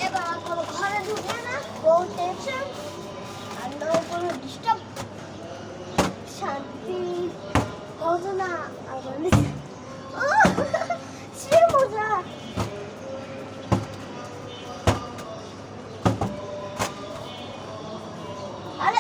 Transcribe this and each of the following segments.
এবার কোনো ঘরে ঢুকে না, বহু টেনশন আর কোনো ডিস্টার্ব, শান্তি হতো না। সে মজা। আরে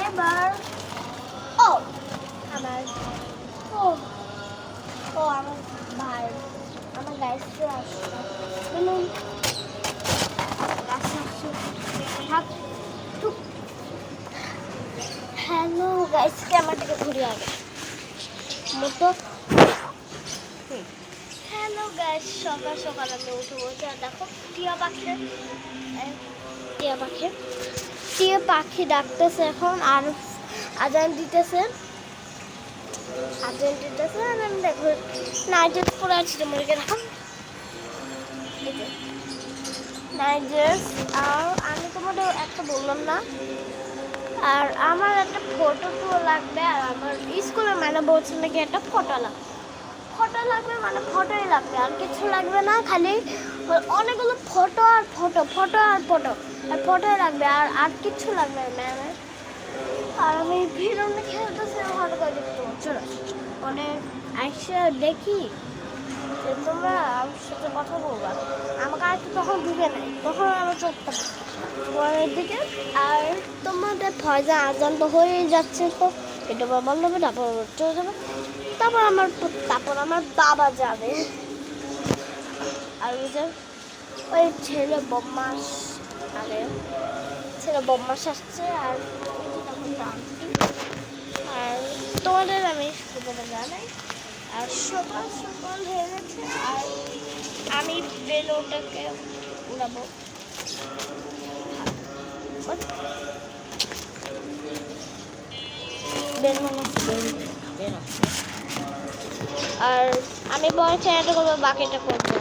এবার ও আমার ও ও আমার ভাই আমার গাইডে আসছে হ্যালো গাইস, ক্যামেরাটাকে ঘুরিয়ে আগে মতো। হ্যালো গাইস, সকাল সকাল আমি উঠে বলছি। আর দেখো টিয়া পাখি ডাকতেছে এখন, আর আজান দিতেছে। আর আমি দেখো নাইট ড্রেস পরে আছি, তোমাদেরকে দেখো নাইট ড্রেস। আর আমি তোমাদের একটা বললাম না, আর আমার একটা ফটো লাগবে। আর আমার স্কুলের মানে বলছে নাকি একটা ফটো লাগবে, মানে ফটোই লাগবে, আর কিছু লাগবে না। খালি অনেকগুলো ফটোই লাগবে, আর কিছু লাগবে না ম্যামের। আর আমি ভিড় খেলতেছি, ভালো করে দেখতে পাচ্ছ না, মানে আইসা দেখি যে তোমরা আমার সাথে কথা বলবা। আমাকে আর তখন ঢুকে নাই, তখন আমার চোখটা পরের দিকে। আর তোমাদের ফয়জা আজান তো হয়ে যাচ্ছে, তো এটা বন্ধ হবে, তারপর চলে যাবে, তারপর আমার বাবা যাবে। আর ওই ছেলে বদমাস আসছে। আর তোমাদের আমি জানাই। আর সকাল হয়ে গেছে, আর আমি বেলুনটাকে উড়াবো। আর আমি বলছি এটা করবো, বাকিটা করবো।